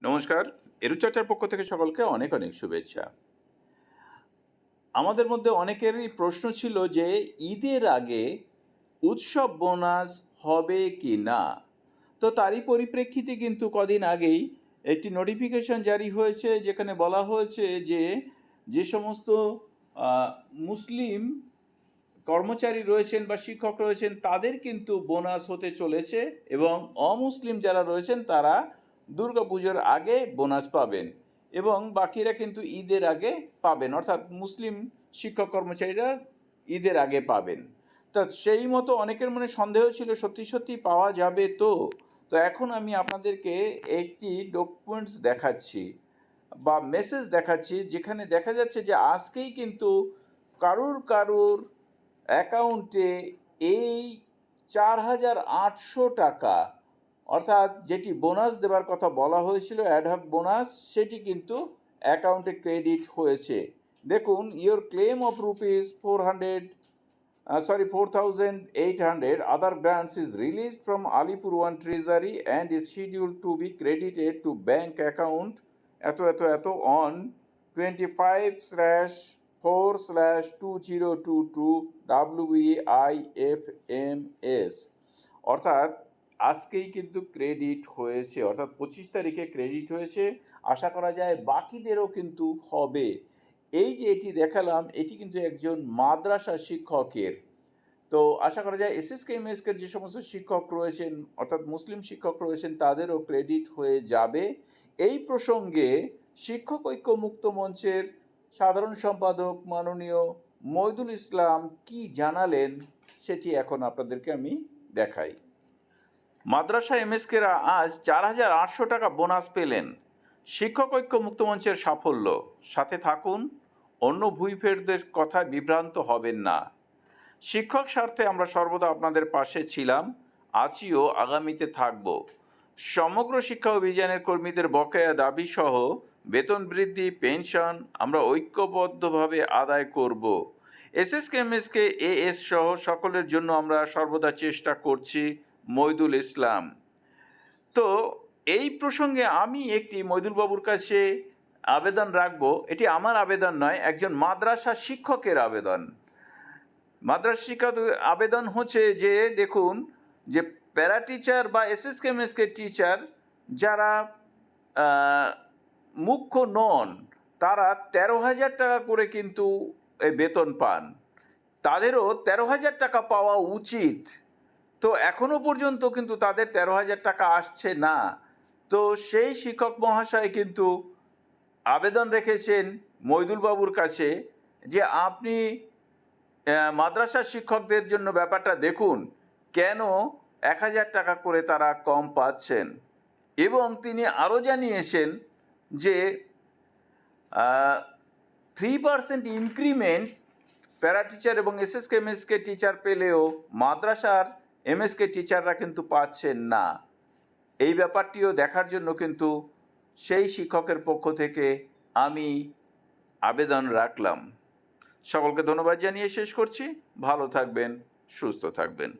নমস্কার। এডুচার্চার পক্ষ থেকে সকলকে অনেক অনেক শুভেচ্ছা। আমাদের মধ্যে অনেকেরই প্রশ্ন ছিল যে ঈদের আগে উৎসব বোনাস হবে কি না। তো তারই পরিপ্রেক্ষিতে কিন্তু কদিন আগেই একটি নোটিফিকেশন জারি হয়েছে, যেখানে বলা হয়েছে যে যে সমস্ত মুসলিম কর্মচারী রয়েছেন বা শিক্ষক রয়েছেন তাদের কিন্তু বোনাস হতে চলেছে, এবং অমুসলিম যারা রয়েছেন তারা দুর্গাপুজোর আগে বোনাস পাবেন এবং বাকিরা কিন্তু ঈদের আগে পাবেন, অর্থাৎ মুসলিম শিক্ষক কর্মচারীরা ঈদের আগে পাবেন। তা সেই মতো অনেকের মনে সন্দেহ ছিল সত্যি সত্যি পাওয়া যাবে। তো এখন আমি আপনাদেরকে একটি ডকুমেন্টস দেখাচ্ছি বা মেসেজ দেখাচ্ছি, যেখানে দেখা যাচ্ছে যে আজকেই কিন্তু কারুর অ্যাকাউন্টে এই 4,800 টাকা, অর্থাৎ যেটি বোনাস দেবার কথা বলা হয়েছিল অ্যাডহক বোনাস, সেটি কিন্তু অ্যাকাউন্টে ক্রেডিট হয়েছে। দেখুন, your claim of ₹4,800 other grants is released from Alipur One Treasury and is scheduled to be credited to bank account এত on 25/4/2022 WEIFMS, অর্থাৎ আজকেই কিন্তু ক্রেডিট হয়েছে, অর্থাৎ 25 তারিখে ক্রেডিট হয়েছে। আশা করা যায় বাকিদেরও কিন্তু হবে। এই যে এটি দেখালাম, এটি কিন্তু একজন মাদ্রাসা শিক্ষকের। তো আশা করা যায় এসএসকে এমএসকের যে সমস্ত শিক্ষক রয়েছেন, অর্থাৎ মুসলিম শিক্ষক রয়েছেন, তাদেরও ক্রেডিট হয়ে যাবে। এই প্রসঙ্গে শিক্ষক ঐক্য মুক্ত মঞ্চের সাধারণ সম্পাদক মাননীয় মইদুল ইসলাম কি জানালেন সেটি এখন আপনাদেরকে আমি দেখাই। মাদ্রাসা এমএসকেরা আজ 4,800 টাকা বোনাস পেলেন। শিক্ষক ঐক্য মুক্ত মঞ্চের সাফল্য। সাথে থাকুন, অন্য ভুইফেরদের কথায় বিভ্রান্ত হবেন না। শিক্ষক স্বার্থে আমরা সর্বদা আপনাদের পাশে ছিলাম, আছিও, আগামীতে থাকব। সমগ্র শিক্ষা অভিযানের কর্মীদের বকেয়া দাবি সহ বেতন বৃদ্ধি, পেনশন আমরা ঐক্যবদ্ধভাবে আদায় করব। এসএসকে এমএসকে এএস সহ সকলের জন্য আমরা সর্বদা চেষ্টা করছি। মইদুল ইসলাম। তো এই প্রসঙ্গে আমি একটি মইদুল বাবুর কাছে আবেদন রাখবো। এটি আমার আবেদন নয়, একজন মাদ্রাসা শিক্ষকের আবেদন। মাদ্রাসা শিক্ষক আবেদন হচ্ছে যে দেখুন, যে প্যারা টিচার বা এসএসকে এমএসকে টিচার যারা মুখ্য নন, তারা 13,000 টাকা করে কিন্তু বেতন পান। তাদেরও 13,000 টাকা পাওয়া উচিত। তো এখনও পর্যন্ত কিন্তু তাদের 13,000 টাকা আসছে না। তো সেই শিক্ষক মহাশয় কিন্তু আবেদন রেখেছেন মইদুল বাবুর কাছে যে আপনি মাদ্রাসা শিক্ষকদের জন্য ব্যাপারটা দেখুন, কেন 1,000 টাকা করে তারা কম পাচ্ছেন। এবং তিনি আরও জানিয়েছেন যে 3% ইনক্রিমেন্ট প্যারা টিচার এবং এসএসকে এমএসকে টিচার পেলেও মাদ্রাসার এমএসকে টিচাররা কিন্তু পাচ্ছেন না। এই ব্যাপারটিও দেখার জন্য কিন্তু সেই শিক্ষকের পক্ষ থেকে আমি আবেদন রাখলাম। সকলকে ধন্যবাদ জানিয়ে শেষ করছি। ভালো থাকবেন, সুস্থ থাকবেন।